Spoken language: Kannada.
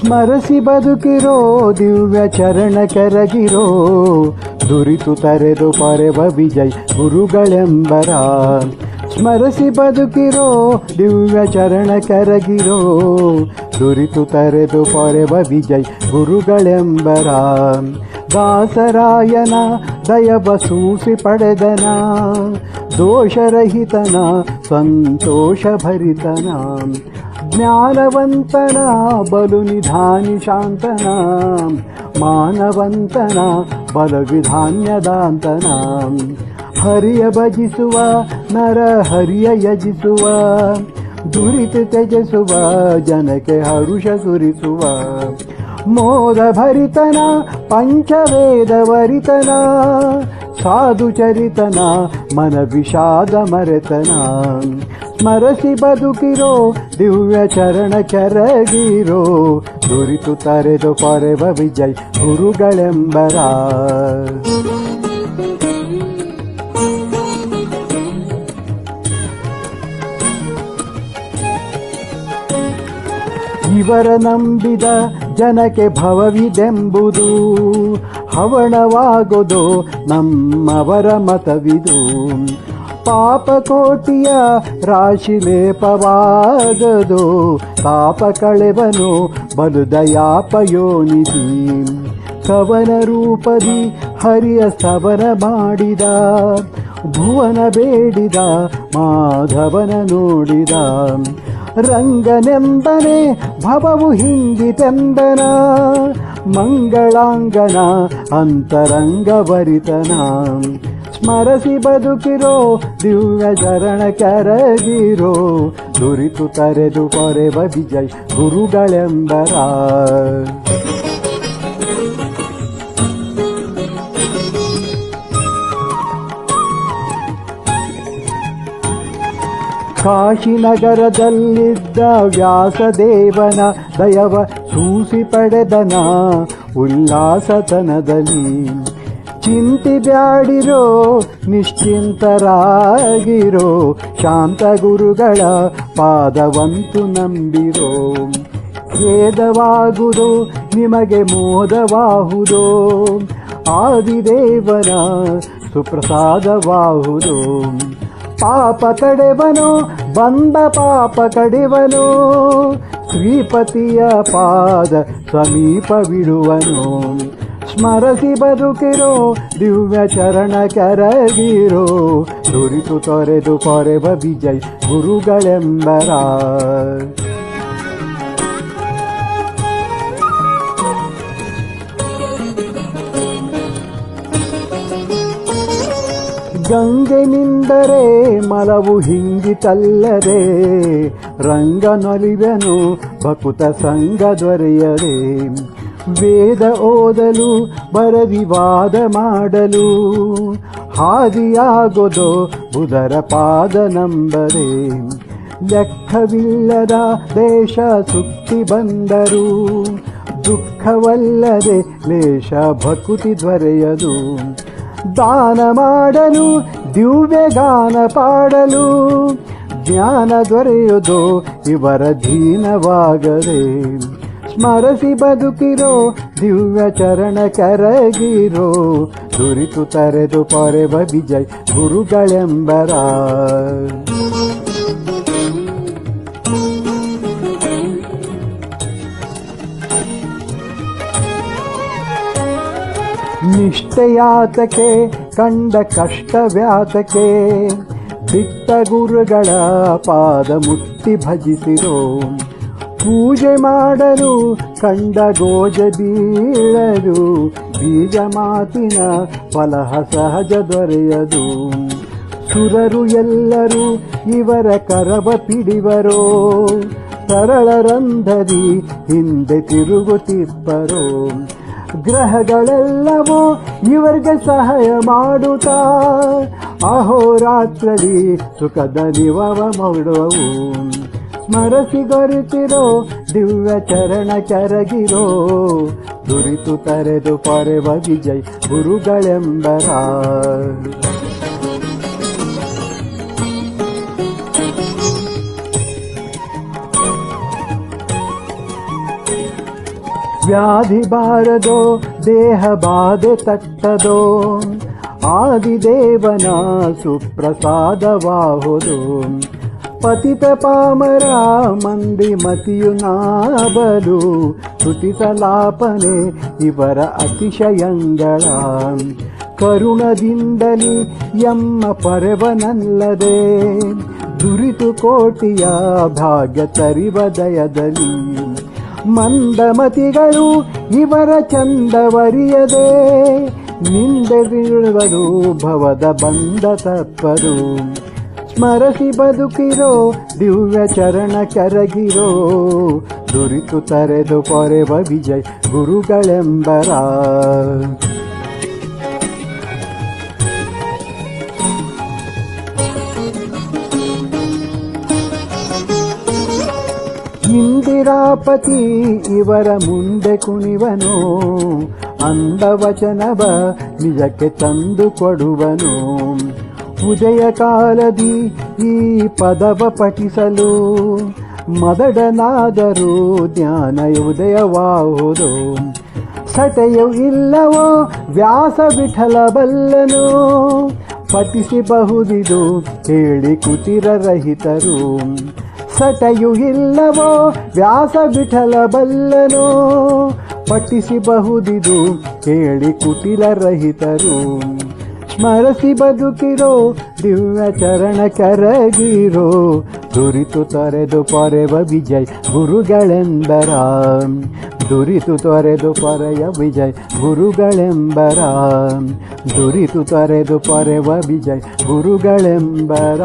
ಸ್ಮರಿಸಿ ಬದುಕಿರೋ ದಿವ್ಯ ಚರಣ ಕೆರಗಿರೋ ದುರಿತು ತರೆದು ಪರೆವ ವಿಜಯ್ ಗುರುಗಳೆಂಬರ. ಸ್ಮರಿಸಿ ಬದುಕಿರೋ ದಿವ್ಯ ಚರಣ ಕೆರಗಿರೋ ದುರಿತು ತರೆದು ಪೊರೆವ ವಿಜಯ್ ಗುರುಗಳೆಂಬರ. ದಾಸರಾಯನ ದಯವ ಸೂಸಿ ಪಡೆದನ ದೋಷರಹಿತನ ಸಂತೋಷ ಭರಿತನ. ಜ್ಞಾನವಂತನ ಬಲು ನಿಧಾನಿ ಶಾಂತನ ಮಾನವಂತನ ಬಲು ವಿಧಾನ್ಯದಾಂತನ. ಹರಿಯ ಭಜಿಸುವ ನರ ಹರಿಯ ಯಜಿಸುವ ದುರಿತ ತ್ಯಜಿಸುವ ಜನಕ್ಕೆ ಹರುಷ ಸುರಿಸುವ. ಮೋದ ಭರಿತನ ಪಂಚವೇದ ವರಿತನ ಸಾಧು ಚರಿತನ ಮನ ವಿಷಾದ ಮರೆತನ. ಸ್ಮರಿಸಿ ಬದುಕಿರೋ ದಿವ್ಯ ಚರಣ ಕೆರಗಿರೋ ದುರಿತು ತರೆದು ಪೊರೆವ ವಿಜಯ್ ಗುರುಗಳೆಂಬರ. ಇವರ ನಂಬಿದ ಜನಕ್ಕೆ ಭವವಿದೆಂಬುದು ಹವಣವಾಗೋದು ನಮ್ಮವರ ಮತವಿದು. ಪಾಪಕೋಟಿಯ ರಾಶಿ ಲೇಪವಾಗದು ತಾಪ ಕಳೆವನು ಬಲು ದಯಾಪಯೋನಿಧಿ. ಕವನ ರೂಪದಿ ಹರಿಯ ಸ್ತವನ ಮಾಡಿದ ಭುವನ ಬೇಡಿದ ಮಾಧವನ ನೋಡಿದ. ರಂಗನೆಂಬನೆ ಭವವು ಹಿಂದಿತೆಂಬನ ಮಂಗಳಾಂಗನ ಅಂತರಂಗವರಿತನ. ಸ್ಮರಿಸಿ ಬದುಕಿರೋ ದಿವ್ಯ ಚರಣ ಕೆರಗಿರೋ ದುರಿತು ತರೆದು ಪೊರೆವ ವಿಜಯ್ ಗುರುಗಳೆಂಬರ. ಕಾಶಿನಗರದಲ್ಲಿದ್ದ ವ್ಯಾಸದೇವನ ದಯವ ಸೂಸಿ ಪಡೆದನ ಉಲ್ಲಾಸತನದಲ್ಲಿ. ಚಿಂತಿ ಬ್ಯಾಡಿರೋ ನಿಶ್ಚಿಂತರಾಗಿರೋ ಶಾಂತ ಗುರುಗಳ ಪಾದವಂತು ನಂಬಿರೋ. ಖೇದವಾಗುವುದೋ ನಿಮಗೆ ಮೋದವಾಹುದೋ ಆದಿದೇವನ ಸುಪ್ರಸಾದವಾಹುದೋ. ಪಾಪ ಕಡೆವನೋ ಬಂದ ಪಾಪ ಕಡೆವನೋ ಶ್ರೀಪತಿಯ ಪಾದ ಸಮೀಪವಿಡುವನು. ಸ್ಮರಿಸಿ ಬದುಕಿರೋ ದಿವ್ಯ ಚರಣ ಕೆರಗಿರೋ ದುರಿತು ತೊರೆದು ಪೊರೆವ ವಿಜಯ್ ಗುರುಗಳೆಂಬರ. ಗಂಗೆ ನಿಂದರೆ ಮಲವು ಹಿಂಗಿತಲ್ಲದೆ ರಂಗನೊಲಿವೆನು ಭಕುತ ಸಂಗ ದೊರೆಯದೆ. ವೇದ ಓದಲು ಬರವಿವಾದ ಮಾಡಲು ಹಾದಿಯಾಗೋದೋ ಬುಧರ ಪಾದ ನಂಬರೆ. ಲೆಕ್ಕವಿಲ್ಲದ ದೇಶ ಸುತ್ತಿ ಬಂದರು ದುಃಖವಲ್ಲದೆ ಲೇಷ ಭಕುತಿ ದೊರೆಯದು. ದಾನ ಮಾಡಲು ದಿವ್ಯ ಗಾನ ಪಾಡಲು ಜ್ಞಾನ ದೊರೆಯುವುದು ಇವರ ದೀನವಾಗದೆ. ಸ್ಮರಿಸಿ ಬದುಕಿರೋ ದಿವ್ಯ ಚರಣ ಕೆರಗಿರೋ ದುರಿತು ತರೆದು ಪೊರೆವ ವಿಜಯ್ ಗುರುಗಳೆಂಬರ. ನಿಷ್ಠೆಯಾತಕೆ ಕಂಡ ಕಷ್ಟವ್ಯಾತಕೆ ಬಿಟ್ಟ ಗುರುಗಳ ಪಾದ ಮುಟ್ಟಿ ಭಜಿಸಿರೋ. ಪೂಜೆ ಮಾಡಲು ಕಂಡ ಗೋಜ ಬೀಳಲು ಬೀಜ ಮಾತಿನ ಫಲಹ ಸಹಜ ದೊರೆಯದು. ಸುರರು ಎಲ್ಲರೂ ಇವರ ಕರವ ಪಿಡಿವರೋ ಸರಳರಂಧದಿ ಹಿಂದೆ ತಿರುಗುತ್ತಿಪ್ಪರೋ. ಗ್ರಹಗಳೆಲ್ಲವೂ ಇವರಿಗೆ ಸಹಾಯ ಮಾಡುತ್ತಾ ಅಹೋರಾತ್ರದಿ ಸುಖದ ನಿವವ ಮಾಡುವವು. ಸ್ಮರಿಸಿ ಗೊರಿತಿರೋ ದಿವ್ಯ ಚರಣ ಕೆರಗಿರೋ ದುರಿತು ತರೆದು ಪೊರೆವ ವಿಜಯ್ ಗುರುಗಳೆಂಬರ. ವ್ಯಾಧಿ ಬಾರದೋ ದೇಹ ಬಾಧೆ ತಟ್ಟದೋ ಆದಿದೇವನ ಸುಪ್ರಸಾದವಾಹುದು ಪತಿತ ಪಾಮರ ಮಂದಿ ಮತಿಯು ನಾಬಲು ಸ್ತುತಿಸಲಾಪನೆ ಇವರ ಅತಿಶಯಂಗಳ ಕರುಣದಿಂದಲಿ ಎಮ್ಮ ಪರವನಲ್ಲದೆ ದುರಿತು ಕೋಟಿಯ ಭಾಗ್ಯ ತರಿವ ದಯದಲ್ಲಿ ಮಂದಮತಿಗಳು ಇವರ ಚಂದವರಿಯದೆ ನಿಂದೆರುವರು ಭವದ ಬಂದ ತಪ್ಪರು ಸ್ಮರಸಿ ಬದುಕಿರೋ ದಿವ್ಯ ಚರಣ ಕರಗಿರೋ ದುರಿತು ತರೆದು ಪೊರೆವ ವಿಜಯ್ ಗುರುಗಳೆಂಬರ ಇಂದಿರಾಪತಿ ಇವರ ಮುಂದೆ ಕುಣಿವನು ಅಂದವಚನವ ನಿಜಕ್ಕೆ ತಂದು ಕೊಡುವನು ಉದಯ ಕಾಲದಿ ಈ ಪದವ ಪಠಿಸಲು ಮದಡನಾದರೂ ಜ್ಞಾನ ಉದಯವಾಹುದು ಸಟೆಯು ಇಲ್ಲವೋ ವ್ಯಾಸ ವಿಠಲ ಬಲ್ಲನು ಪಠಿಸಬಹುದಿದು ಹೇಳಿ ಕುಟಿರರಹಿತರು ಸಟೆಯು ಇಲ್ಲವೋ ವ್ಯಾಸ ವಿಠಲ ಬಲ್ಲನು ಪಠಿಸಬಹುದಿದು ಹೇಳಿ ಕುಟಿಲರಹಿತರು ಸ್ಮರಸಿ ಬದುಕಿರೋ ದಿವ್ಯ ಚರಣ ಕರಗಿರೋ ದುರಿತು ತೊರೆದು ಪೊರೆವ ವಿಜಯ್ ಗುರುಗಳೆಂಬರ ದುರಿತು ತೊರೆದು ಪೊರೆಯ ವಿಜಯ್ ಗುರುಗಳೆಂಬರ ದುರಿತು ತೊರೆದು ಪೊರೆವ ವಿಜಯ್ ಗುರುಗಳೆಂಬರ